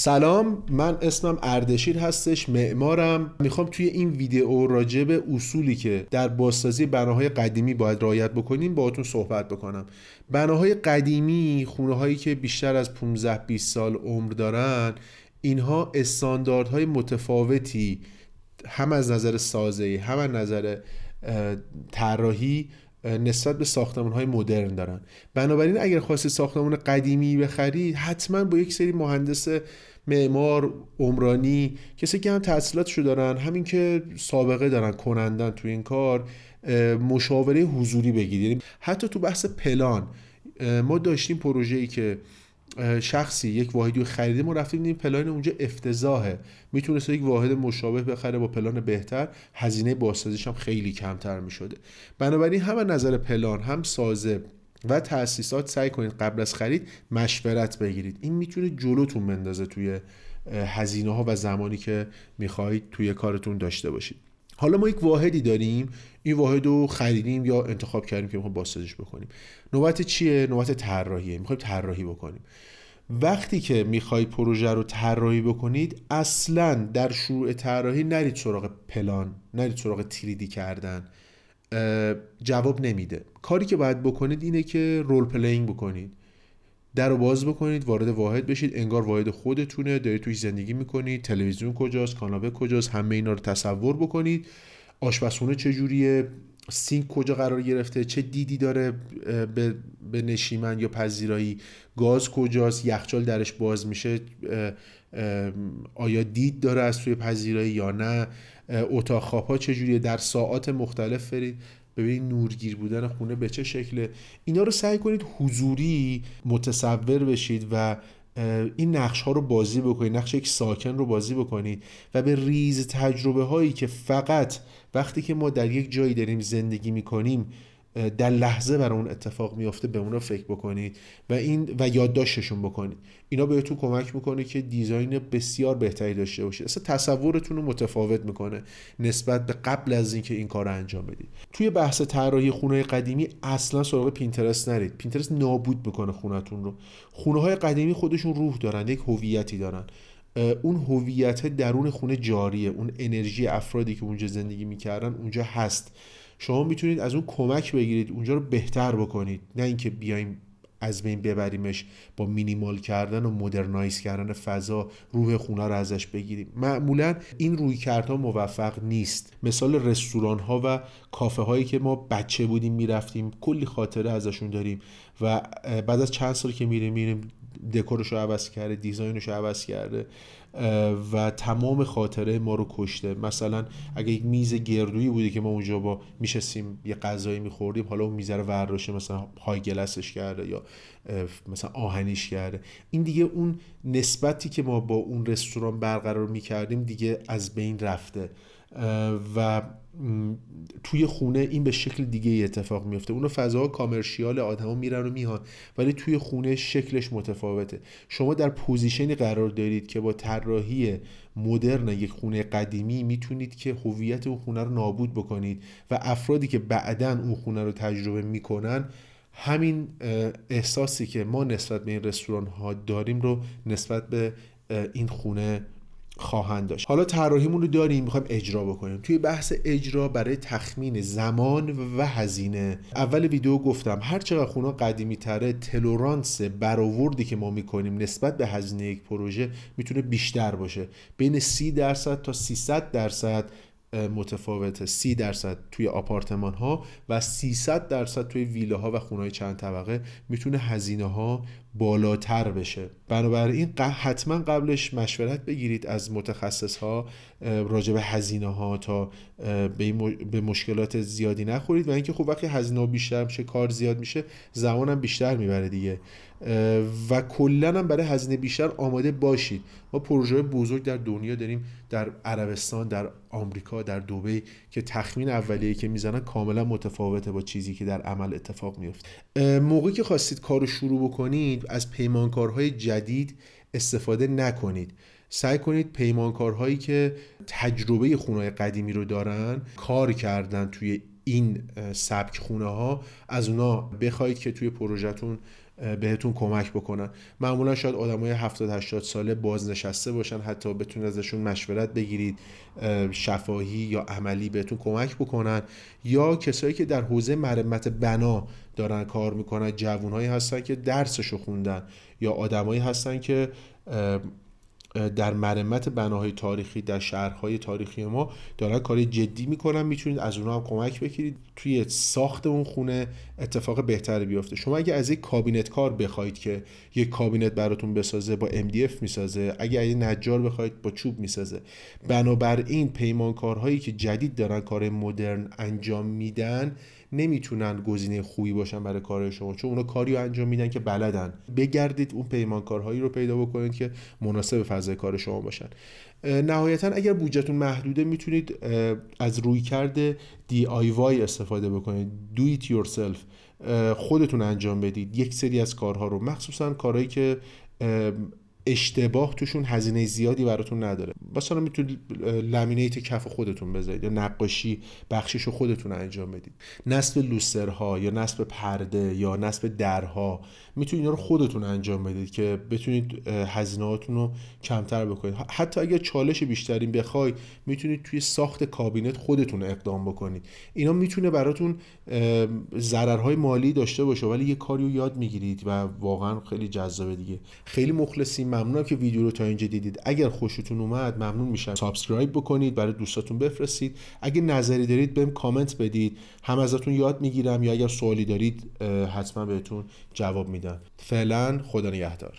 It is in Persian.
سلام، من اسمم اردشیر هستش، معمارم. میخوام توی این ویدیو راجع به اصولی که در بازسازی بناهای قدیمی باید رعایت بکنیم باهاتون صحبت بکنم. بناهای قدیمی، خونه‌هایی که بیشتر از 15-20 سال عمر دارن، اینها استانداردهای متفاوتی هم از نظر سازه‌ای هم از نظر طراحی نسبت به ساختمان‌های مدرن دارن. بنابراین اگر خواستید ساختمان قدیمی بخرید، حتما با یک سری مهندس، معمار، عمرانی، کسی که هم تحصیلاتشو دارن، همین که سابقه دارن، کنندن تو این کار، مشاوره حضوری بگیرید. یعنی حتی تو بحث پلان، ما داشتیم پروژه‌ای که شخصی یک واحدی رو خریده، ما رفتیم دیدیم پلان اونجا افتضاحه، میتونست یک واحد مشابه بخره با پلان بهتر، هزینه بازسازیش هم خیلی کمتر میشده. بنابراین هم از نظر پلان هم سازه و تأسیسات سعی کنید قبل از خرید مشورت بگیرید. این میتونه جلوتون بندازه توی هزینه ها و زمانی که میخواهید توی کارتون داشته باشید. حالا ما یک واحدی داریم، این واحد رو خریدیم یا انتخاب کردیم که میخوایم بازسازیش بکنیم. نوبت چیه؟ نوبت طراحیه. میخوایم طراحی بکنیم. وقتی که میخواید پروژه رو طراحی بکنید، اصلا در شروع طراحی نرید سراغ پلان، نرید سراغ تریدی کردن، جواب نمیده. کاری که باید بکنید اینه که رول پلینگ بکنید، در رو باز بکنید، وارد واحد بشید، انگار واحد خودتونه، دارید توش زندگی میکنید. تلویزیون کجاست، کاناپه کجاست، همه اینا رو تصور بکنید. آشپزخونه چجوریه، سینک کجا قرار گرفته، چه دیدی داره به نشیمن یا پذیرایی، گاز کجاست، یخچال درش باز میشه، آیا دید داره از توی پذیرایی یا نه، اتاق خواب‌ها چجوریه، در ساعات مختلف برید ببینید نورگیر بودن خونه به چه شکله. اینا رو سعی کنید حضوری متصور بشید و این نقش ها رو بازی بکنید، نقش یک ساکن رو بازی بکنید و به ریز تجربه هایی که فقط وقتی که ما در یک جایی داریم زندگی میکنیم در لحظه برای اون اتفاق میافته، به اون رو فکر بکنید و یادداشتشون بکنید. اینا بهتون کمک میکنه که دیزاین بسیار بهتری داشته باشید. اصلا تصورتون رو متفاوت میکنه نسبت به قبل از اینکه این کار رو انجام بدید. توی بحث طراحی خونه قدیمی اصلا سراغ پینترست نرید. پینترست نابود میکنه خونه‌تون رو. خونه‌های قدیمی خودشون روح دارن، یک هویتی دارن. اون هویت درون خونه جاریه، اون انرژی افرادی که اونجا زندگی میکردن اونجا هست. شما میتونید از اون کمک بگیرید، اونجا رو بهتر بکنید، نه اینکه بیایم از بین ببریمش با مینیمال کردن و مدرنایز کردن فضا، روح خونه رو ازش بگیریم. معمولا این رویکردها موفق نیست. مثال رستوران ها و کافه هایی که ما بچه بودیم میرفتیم، کلی خاطره ازشون داریم و بعد از چند سال که میریم دکورش رو عوض کرده، دیزاینش رو عوض کرده و تمام خاطره ما رو کشته. مثلا اگه یک میز گردویی بوده که ما اونجا با میشستیم یه غذایی میخوردیم، حالا اون میز رو ورداشته مثلا های گلسش کرده یا مثلا آهنیش کرده، این دیگه اون نسبتی که ما با اون رستوران برقرار میکردیم دیگه از بین رفته و توی خونه این به شکل دیگه اتفاق میفته. اون فضاها کامرشیال، آدما میرن و میان، ولی توی خونه شکلش متفاوته. شما در پوزیشنی قرار دارید که با طراحی مدرن یک خونه قدیمی میتونید که هویت اون خونه رو نابود بکنید و افرادی که بعداً اون خونه رو تجربه میکنن همین احساسی که ما نسبت به این رستوران ها داریم رو نسبت به این خونه خواهند داشت. حالا طراحیمون رو داریم، میخوایم اجرا بکنیم. توی بحث اجرا برای تخمین زمان و هزینه، اول ویدیو گفتم هر چقدر خونه قدیمی تره، تلورانس برآوردی که ما میکنیم نسبت به هزینه یک پروژه میتونه بیشتر باشه. بین 30% تا 300% متفاوته. 30% توی آپارتمان ها و 300% توی ویله ها و خونه های چند طبقه میتونه هزینه ها بالاتر بشه. بنابراین حتما قبلش مشورت بگیرید از متخصص ها راجع به هزینه ها تا به مشکلات زیادی نخورید و اینکه خب وقتی هزینه ها بیشتر میشه، کار زیاد میشه، زمانم بیشتر میبره دیگه و کلا هم برای هزینه بیشتر آماده باشید. ما پروژه بزرگ در دنیا داریم، در عربستان، در آمریکا، در دبی، که تخمین اولیه‌ای که میزنن کاملا متفاوته با چیزی که در عمل اتفاق میفته. موقعی که خواستید کارو شروع بکنید از پیمانکارهای جدید استفاده نکنید. سعی کنید پیمانکارهایی که تجربه خونه‌های قدیمی رو دارن، کار کردن توی این سبک خونه ها، از اونا بخواید که توی پروژهتون بهتون کمک بکنن. معمولا شاید آدمای 70-80 ساله بازنشسته باشن، حتی بتونید ازشون مشورت بگیرید، شفاهی یا عملی بهتون کمک بکنن. یا کسایی که در حوزه مرمت بنا دارن کار میکنن، جوانهایی هستن که درسشو خوندن، یا آدمایی هستن که در مرمت بناهای تاریخی در شهرهای تاریخی ما دارن کاری جدی میکنن. میتونید از اونها هم کمک بگیرید توی ساخت اون خونه اتفاق بهتری بیفته. شما اگه از یک کابینت کار بخواید که یک کابینت براتون بسازه، با MDF میسازه. اگه از نجار بخواید، با چوب میسازه. بنابراین پیمانکارهایی که جدید دارن کار مدرن انجام میدن نمیتونن گزینه خوبی باشن برای کار شما، چون اونا کاریو انجام میدن که بلدن. بگردید اون پیمانکارهایی رو پیدا بکنید که مناسب فضای کار شما باشن. نهایتا اگر بودجهتون محدوده میتونید از رویکرد DIY استفاده بکنید. Do it yourself. خودتون انجام بدید یک سری از کارها رو، مخصوصا کارهایی که اشتباه توشون هزینه زیادی براتون نداره. مثلا میتونید لامینیت کف خودتون بذارید، یا نقاشی بخشیشو خودتون انجام بدید. نصب لوسترها یا نصب پرده یا نصب درها میتونید اینا رو خودتون انجام بدید که بتونید هزینه‌هاتون رو کمتر بکنید. حتی اگر چالش بیشتری بخواید میتونید توی ساخت کابینت خودتون اقدام بکنید. اینا میتونه براتون ضررهای مالی داشته باشه، ولی یه کاریو یاد میگیرید و واقعا خیلی جذابه دیگه. خیلی مخلصیم. ممنونم که ویدیو رو تا اینجا دیدید. اگر خوشتون اومد ممنون میشم سابسکرایب بکنید، برای دوستاتون بفرستید. اگه نظری دارید بهم کامنت بدید، هم ازتون یاد میگیرم، یا اگر سوالی دارید حتما بهتون جواب میدم. فعلا خدا نگهدار.